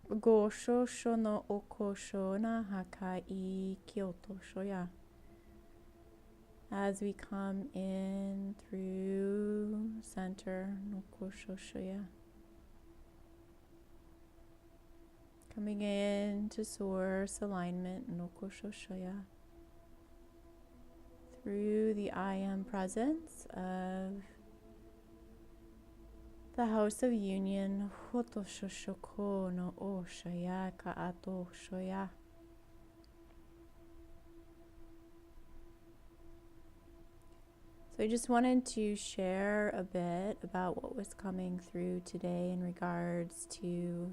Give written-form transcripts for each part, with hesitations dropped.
Go shosho no okosho na hakai kyoto shoya. As we come in through center, no kosho shoya. Coming in to source alignment, no kosho shoya. Through the I am presence of the House of Union, Hoto Shoshoko no O Shaya Kaato Shoya. So I just wanted to share a bit about what was coming through today in regards to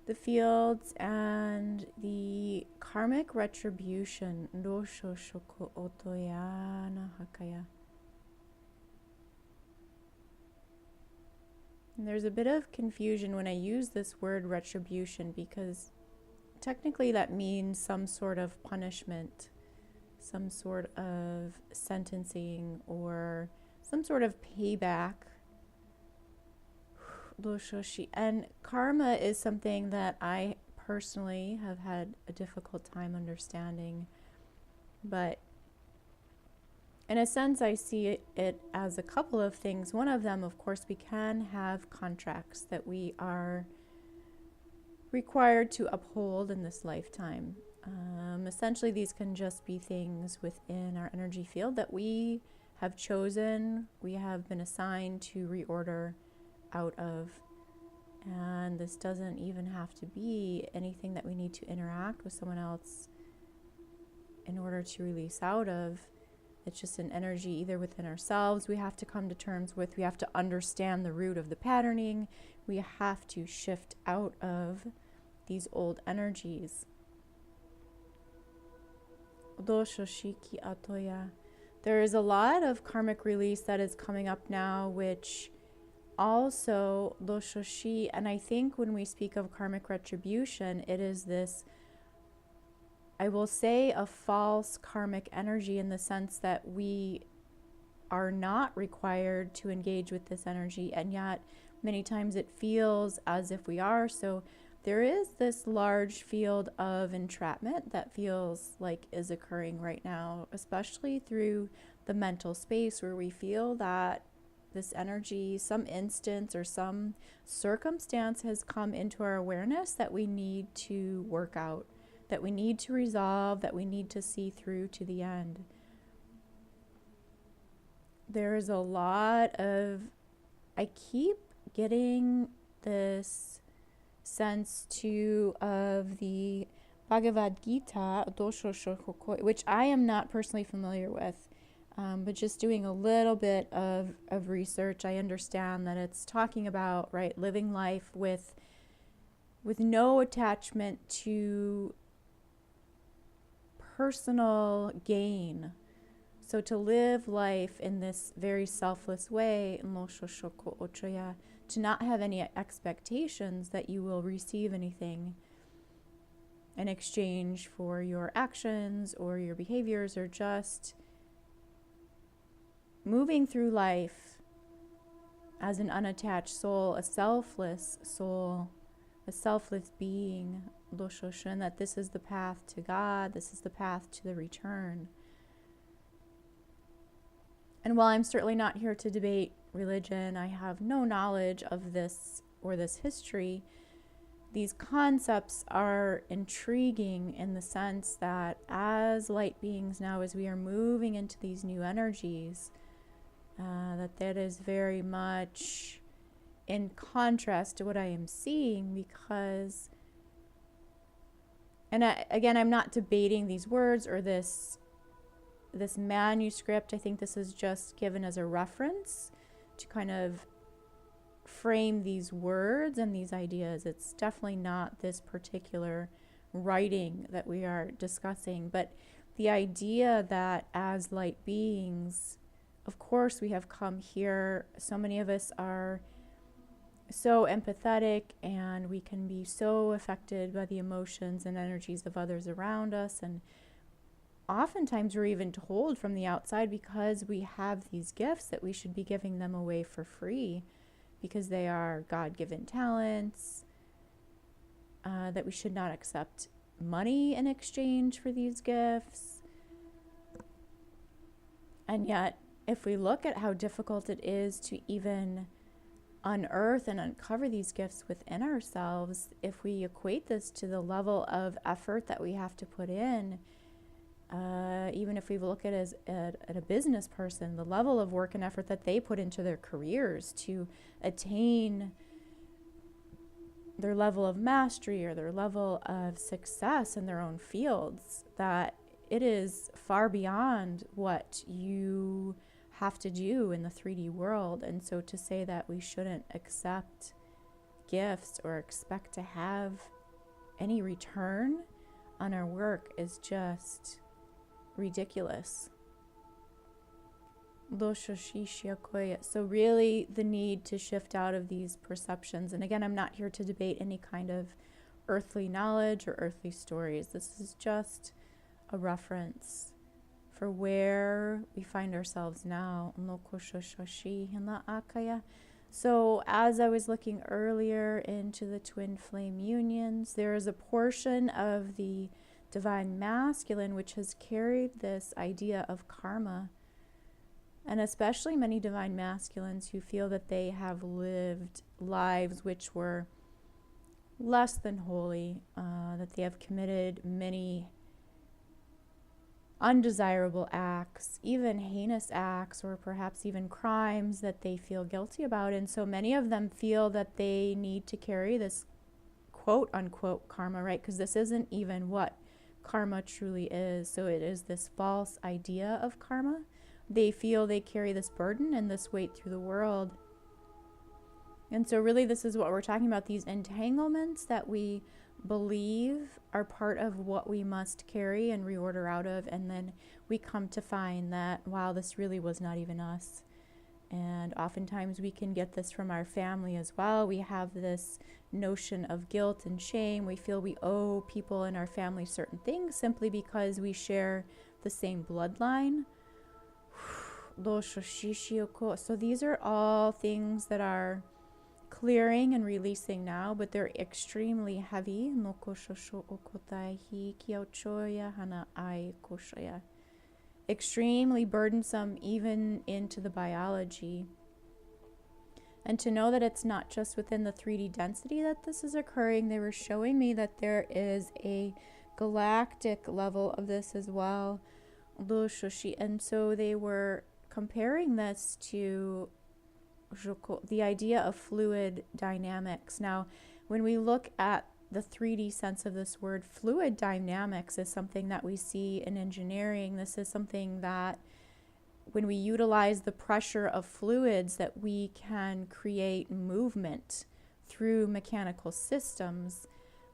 the fields and the karmic retribution. Dosho Shoko Otoyana Hakaya. And there's a bit of confusion when I use this word retribution because technically that means some sort of punishment, some sort of sentencing, or some sort of payback. And karma is something that I personally have had a difficult time understanding. But in a sense, I see it as a couple of things. One of them, of course, we can have contracts that we are required to uphold in this lifetime. Essentially, these can just be things within our energy field that we have chosen, we have been assigned to reorder out of. And this doesn't even have to be anything that we need to interact with someone else in order to release out of. It's just an energy either within ourselves we have to come to terms with. We have to understand the root of the patterning. We have to shift out of these old energies. Doshoshiki atoya. There is a lot of karmic release that is coming up now, which also doshoshi, and I think when we speak of karmic retribution, it is this, I will say, a false karmic energy in the sense that we are not required to engage with this energy, and yet many times it feels as if we are. So there is this large field of entrapment that feels like is occurring right now, especially through the mental space where we feel that this energy, some instance or some circumstance has come into our awareness that we need to work out, that we need to resolve, that we need to see through to the end. There is a lot of, I keep getting this sense too of the Bhagavad Gita, which I am not personally familiar with, but just doing a little bit of research, I understand that it's talking about, right, living life with no attachment to personal gain. So to live life in this very selfless way, to not have any expectations that you will receive anything in exchange for your actions or your behaviors, or just moving through life as an unattached soul, a selfless soul, a selfless being, and that this is the path to God, this is the path to the return. And while I'm certainly not here to debate religion, I have no knowledge of this or this history, these concepts are intriguing in the sense that as light beings now, as we are moving into these new energies, that is very much in contrast to what I am seeing, because, and again, I'm not debating these words or this manuscript. I think this is just given as a reference to kind of frame these words and these ideas. It's definitely not this particular writing that we are discussing, but the idea that as light beings, of course, we have come here. So many of us are so empathetic, and we can be so affected by the emotions and energies of others around us, and oftentimes we're even told from the outside, because we have these gifts, that we should be giving them away for free because they are God-given talents. that we should not accept money in exchange for these gifts. And yet, if we look at how difficult it is to even unearth and uncover these gifts within ourselves, if we equate this to the level of effort that we have to put in, even if we look at it as at a business person, the level of work and effort that they put into their careers to attain their level of mastery or their level of success in their own fields, that it is far beyond what you have to do in the 3D world. And so to say that we shouldn't accept gifts or expect to have any return on our work is just ridiculous. So really the need to shift out of these perceptions. And again, I'm not here to debate any kind of earthly knowledge or earthly stories. This is just a reference for where we find ourselves now. So as I was looking earlier into the twin flame unions, there is a portion of the divine masculine which has carried this idea of karma. And especially many divine masculines who feel that they have lived lives which were less than holy, that they have committed many undesirable acts, even heinous acts, or perhaps even crimes that they feel guilty about. And so many of them feel that they need to carry this quote unquote karma, right? Because this isn't even what karma truly is. So it is this false idea of karma. They feel they carry this burden and this weight through the world. And so really this is what we're talking about, these entanglements that we believe are part of what we must carry and reorder out of. And then we come to find that, wow, this really was not even us. And oftentimes we can get this from our family as well. We have this notion of guilt and shame. We feel we owe people in our family certain things simply because we share the same bloodline. So these are all things that are clearing and releasing now, but they're extremely heavy. Extremely burdensome even into the biology. And to know that it's not just within the 3D density that this is occurring, they were showing me that there is a galactic level of this as well. And so they were comparing this to the idea of fluid dynamics. Now, when we look at the 3D sense of this word, fluid dynamics is something that we see in engineering. This is something that when we utilize the pressure of fluids, that we can create movement through mechanical systems.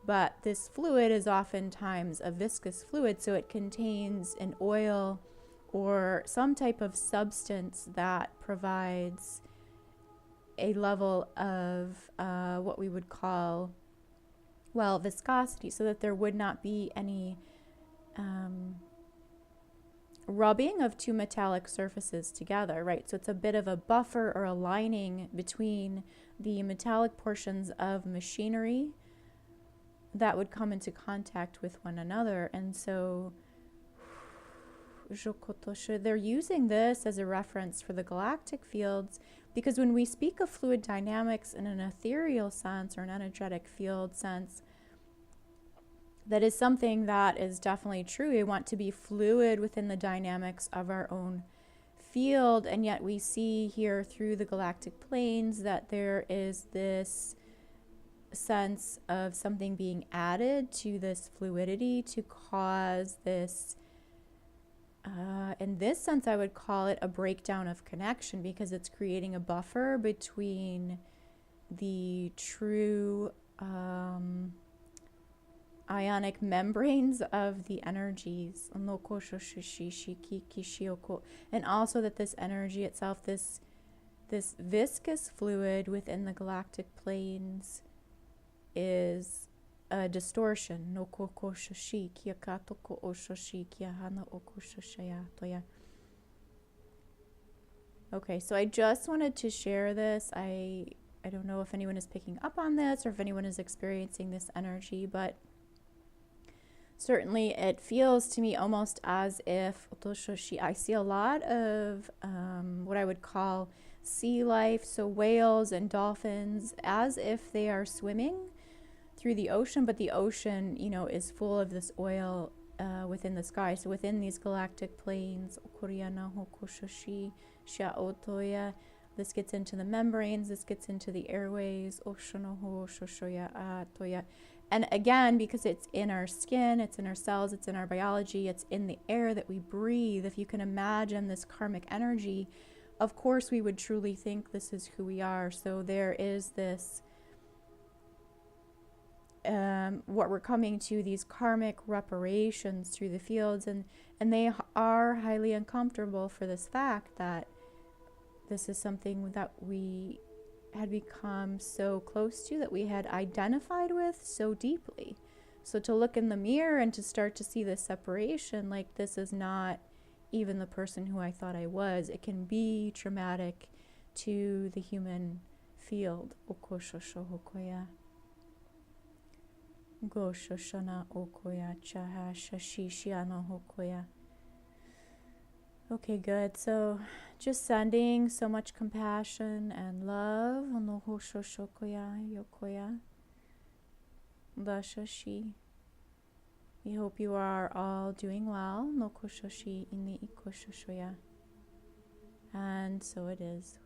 But this fluid is oftentimes a viscous fluid, so it contains an oil or some type of substance that provides a level of what we would call, well, viscosity, so that there would not be any rubbing of two metallic surfaces together, right? So it's a bit of a buffer or a lining between the metallic portions of machinery that would come into contact with one another. And so they're using this as a reference for the galactic fields, because when we speak of fluid dynamics in an ethereal sense or an energetic field sense, that is something that is definitely true. We want to be fluid within the dynamics of our own field, and yet we see here through the galactic planes that there is this sense of something being added to this fluidity to cause this, in this sense I would call it a breakdown of connection, because it's creating a buffer between the true ionic membranes of the energies, and also that this energy itself, this viscous fluid within the galactic planes, is a distortion. Okay, so I just wanted to share this. I I don't know if anyone is picking up on this or if anyone is experiencing this energy, but certainly it feels to me almost as if I see a lot of what I would call sea life, so whales and dolphins, as if they are swimming through the ocean, but the ocean, you know, is full of this oil within the sky. So within these galactic planes, this gets into the membranes, this gets into the airways, and again, because it's in our skin, it's in our cells, it's in our biology, it's in the air that we breathe. If you can imagine this karmic energy, of course we would truly think this is who we are. So there is this what we're coming to, these karmic reparations through the fields, and they are highly uncomfortable for this fact that this is something that we had become so close to, that we had identified with so deeply. So to look in the mirror and to start to see this separation, like this is not even the person who I thought I was, it can be traumatic to the human field. Okay, good. So just sending so much compassion and love. We hope you are all doing well. And so it is.